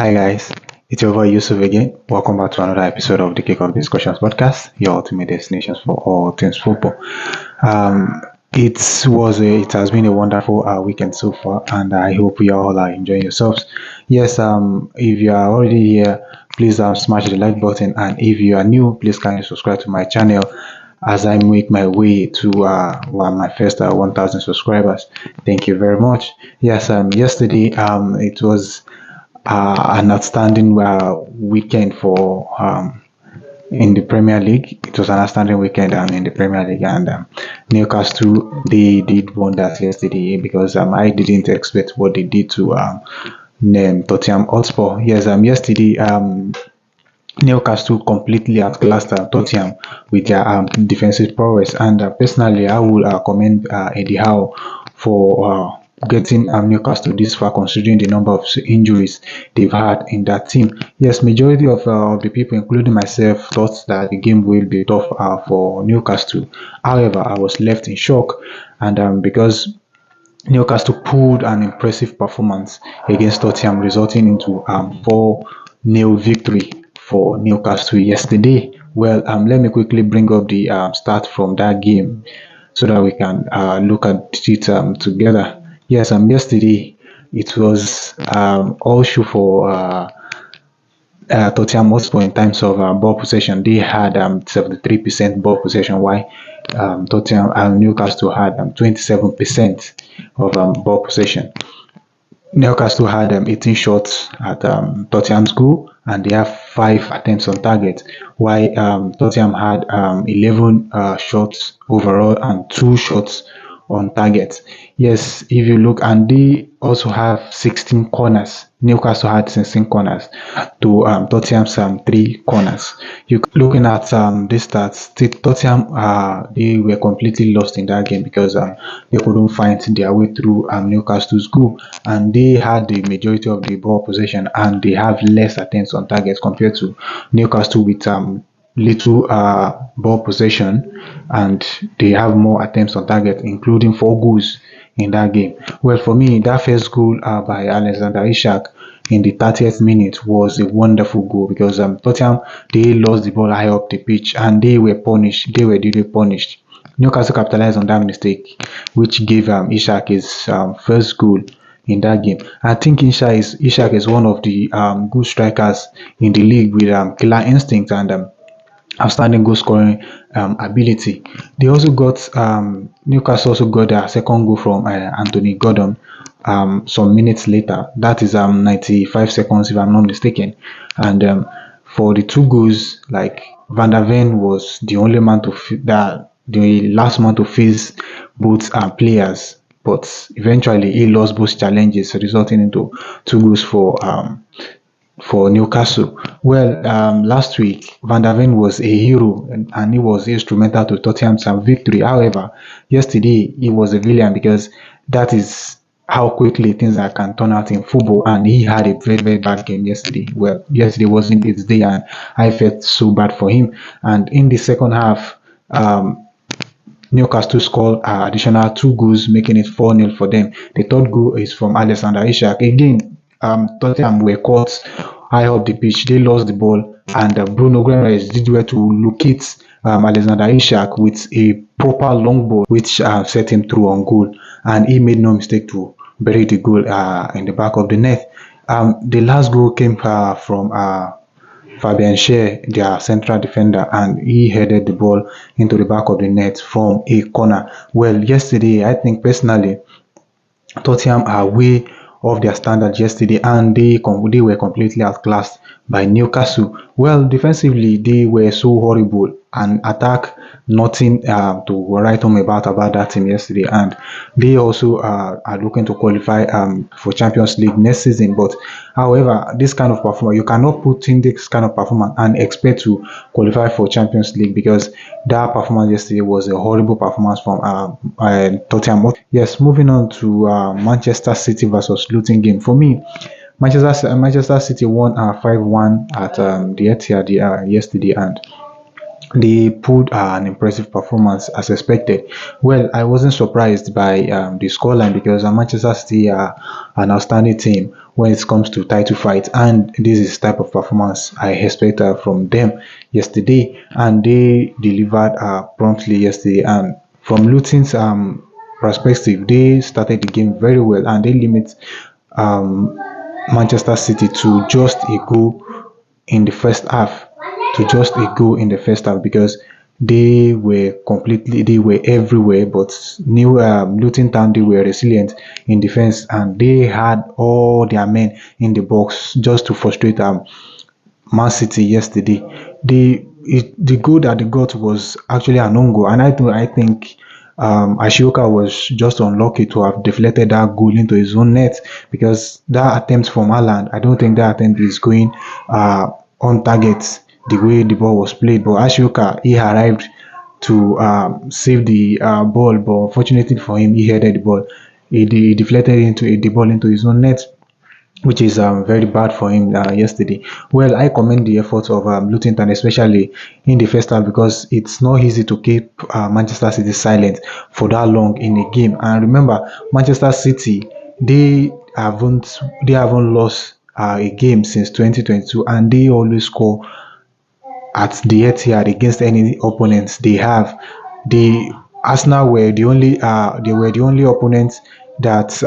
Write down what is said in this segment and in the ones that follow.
Hi guys, it's your boy Yusuf again. Welcome back to another episode of the Kick-Off Discussions podcast, your ultimate destination for all things football. It has been a wonderful weekend so far, and I hope you all are enjoying yourselves. Yes, if you are already here, please smash the like button, and if you are new, please kindly subscribe to my channel as I make my way to my first 1,000 subscribers. Thank you very much. Yes, yesterday it was an outstanding weekend for in the Premier League. It was an outstanding weekend in the Premier League, and Newcastle they did wonders yesterday because I didn't expect what they did to Tottenham Hotspur. Yes, yesterday Newcastle completely outclassed Tottenham with their defensive prowess, and personally, I will commend Eddie Howe for getting Newcastle this far, considering the number of injuries they've had in that team. Yes, majority of the people, including myself, thought that the game will be tough for Newcastle. However, I was left in shock, and because Newcastle pulled an impressive performance against Tottenham, resulting into 4-0 victory for Newcastle yesterday. Well, let me quickly bring up the start from that game so that we can look at it together. Yes, yesterday it was all shoe for Tottenham Hotspur in terms of ball possession. They had 73% ball possession, while Tottenham and Newcastle had 27% of ball possession. Newcastle had 18 shots at Tottenham's goal, and they have 5 attempts on target, while Tottenham had 11 shots overall and 2 shots on target. Yes, if you look, and they also have 16 corners. Newcastle had 16 corners to Tottenham's 3 corners. You looking at this stats, Tottenham they were completely lost in that game because they couldn't find their way through Newcastle's goal, and they had the majority of the ball possession, and they have less attempts on target compared to Newcastle with little ball possession, and they have more attempts on target, including 4 goals in that game. Well, for me, that first goal by Alexander Isak in the 30th minute was a wonderful goal because Tottenham they lost the ball high up the pitch, and they were punished. They were duly punished. Newcastle capitalized on that mistake, which gave Isak his first goal in that game. I think Isak is one of the good strikers in the league with killer instinct and outstanding goal scoring ability. They also got Newcastle also got their second goal from Anthony Gordon some minutes later. That is 95 seconds if I'm not mistaken. And for the 2 goals, like Van der Ven was the only man the last man to face both players, but eventually he lost both challenges, resulting into 2 goals for Newcastle. Well, last week Van der Ven was a hero, and he was instrumental to Tottenham's victory. However, yesterday he was a villain because that is how quickly things can turn out in football, and he had a very, very bad game yesterday. Well, yesterday wasn't his day, and I felt so bad for him. And in the second half, Newcastle scored additional 2 goals, making it 4-0 for them. The third goal is from Alexander Isak. Again, Tottenham were caught high up the pitch. They lost the ball, and Bruno Guimaraes did well to locate Alexander Isak with a proper long ball, which set him through on goal, and he made no mistake to bury the goal in the back of the net. The last goal came from Fabian Schär, their central defender, and he headed the ball into the back of the net from a corner. Well, yesterday, I think personally, Tottenham are way off their standard yesterday, and they were completely outclassed by Newcastle. Well, defensively, they were so horrible, and attack, nothing to write home about that team yesterday. And they also are looking to qualify for Champions League next season. But however, this kind of performance, you cannot put in this kind of performance and expect to qualify for Champions League, because that performance yesterday was a horrible performance from Tottenham. Yes, moving on to Manchester City versus Luton game. For me, Manchester City won 5-1 at the Etihad yesterday, and they put an impressive performance as expected. Well, I wasn't surprised by the scoreline because Manchester City are an outstanding team when it comes to title fight, and this is type of performance I expect from them yesterday, and they delivered promptly yesterday. And from Luton's perspective, they started the game very well, and they limit um, Manchester City to just a goal in the first half, because they were everywhere. But New Luton Town, they were resilient in defense, and they had all their men in the box just to frustrate Man City yesterday. The goal that they got was actually an own goal, and I think Ashioka was just unlucky to have deflected that goal into his own net, because that attempt from Haaland, I don't think that attempt is going on target the way the ball was played. But Ashioka, he arrived to save the ball, but unfortunately for him, he headed the ball. He deflected the ball into his own net, which is very bad for him yesterday. Well, I commend the efforts of Luton Town, especially in the first half, because it's not easy to keep Manchester City silent for that long in a game. And remember, Manchester City, they haven't lost a game since 2022, and they always score at the Etihad against any opponents they have. The Arsenal were the only opponents that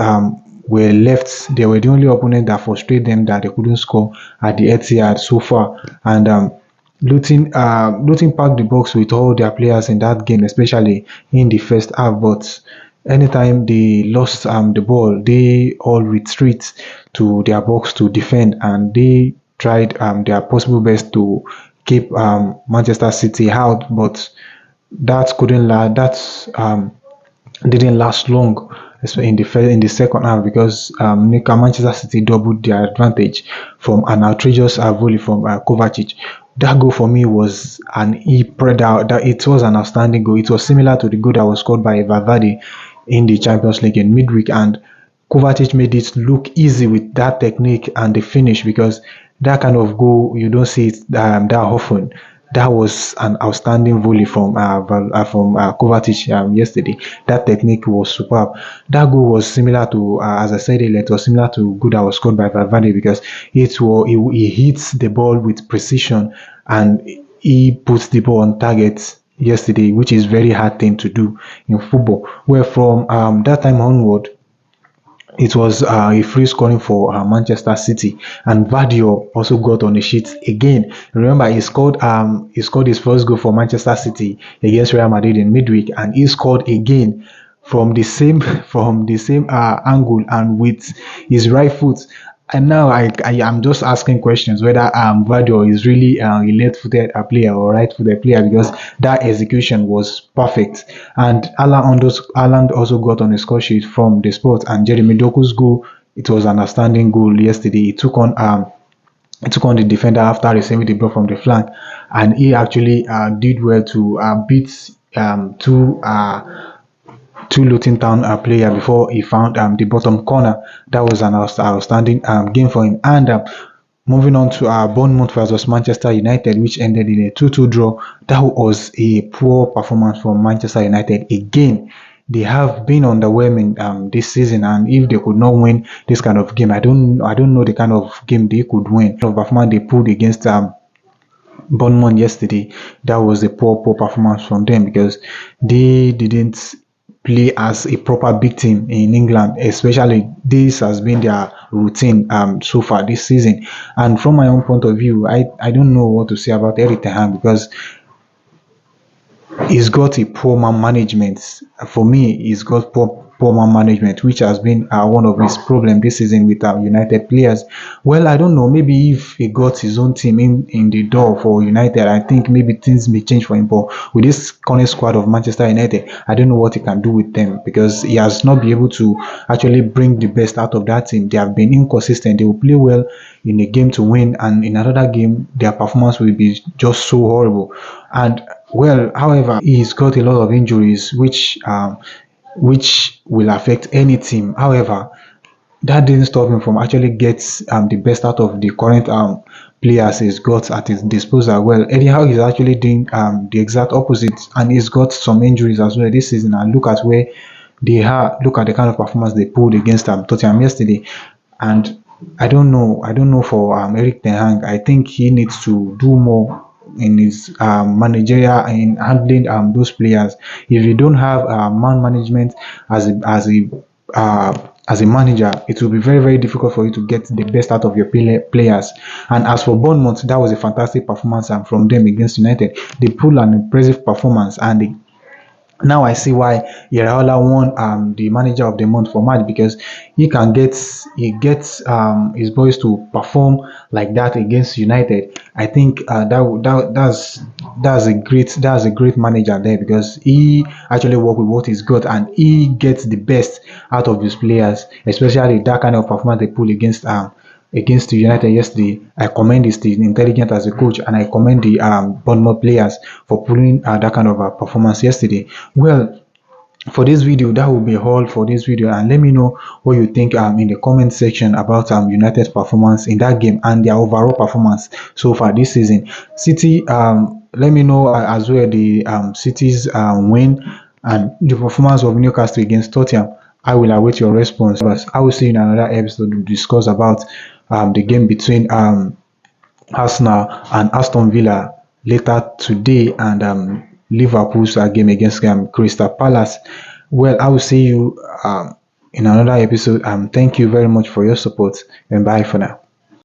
were left. They were the only opponent that frustrated them, that they couldn't score at the Etihad so far. And Luton packed the box with all their players in that game, especially in the first half. But anytime they lost the ball, they all retreat to their box to defend, and they tried their possible best to keep Manchester City out, but that couldn't last. Didn't last long in the second half, because Manchester City doubled their advantage from an outrageous volley from Kovacic. That goal for me was it was an outstanding goal. It was similar to the goal that was scored by Valverde in the Champions League in midweek, and Kovacic made it look easy with that technique and the finish, because that kind of goal you don't see it that often. That was an outstanding volley from Kovacic yesterday. That technique was superb. That goal was similar to, as I said earlier, it was similar to goal that was scored by Valverde, because he hits the ball with precision, and he puts the ball on target yesterday, which is very hard thing to do in football. Where from that time onward, it was a free scoring for Manchester City, and Vadio also got on the sheet again. Remember, he scored his first goal for Manchester City against Real Madrid in midweek, and he scored again from the same angle and with his right foot. And now I am just asking questions whether Vadio is really a left-footed player or right-footed player, because that execution was perfect. And Alan also got on the score sheet from the spot, and Jeremy Doku's goal, it was an outstanding goal yesterday. He took on the defender after receiving the ball from the flank, and he actually did well to beat two Luton Town player before he found the bottom corner. That was an outstanding game for him. And moving on to Bournemouth versus Manchester United, which ended in a 2-2 draw. That was a poor performance from Manchester United. Again, they have been underwhelming this season, and if they could not win this kind of game, I don't know the kind of game they could win. The performance they pulled against Bournemouth yesterday, that was a poor performance from them, because they didn't play as a proper big team in England. Especially, this has been their routine so far this season. And from my own point of view, I don't know what to say about Eric Ten Hag, because he's got a poor man management. For me, he's got poor man management, which has been one of his problems this season with United players. Well, I don't know. Maybe if he got his own team in the door for United, I think maybe things may change for him. But with this current squad of Manchester United, I don't know what he can do with them, because he has not been able to actually bring the best out of that team. They have been inconsistent. They will play well in a game to win, and in another game, their performance will be just so horrible. And well, however, he's got a lot of injuries, which will affect any team. However, that didn't stop him from actually get the best out of the current players he's got at his disposal. Well, Eddie Howe is actually doing the exact opposite, and he's got some injuries as well this season. And look at where they are. Look at the kind of performance they pulled against Tottenham yesterday. And I don't know for Eric Ten Hag. I think he needs to do more in his managerial in handling those players. If you don't have man management as a manager, it will be very very difficult for you to get the best out of your players. And as for Bournemouth, that was a fantastic performance from them against United. They put an impressive performance, and they now I see why Iraola won the manager of the month for March, because he gets his boys to perform like that against United. I think that's a great manager there, because he actually work with what he's got, and he gets the best out of his players, especially that kind of performance they pull against the United yesterday. I commend his intelligence as a coach, and I commend the Bournemouth players for pulling that kind of performance yesterday. Well, for this video, that will be all for this video, and let me know what you think in the comment section about United's performance in that game and their overall performance so far this season. City, let me know as well the City's win and the performance of Newcastle against Tottenham. I will await your response. But I will see you in another episode to discuss about the game between Arsenal and Aston Villa later today, and Liverpool's game against Crystal Palace. Well, I will see you in another episode. Thank you very much for your support, and bye for now.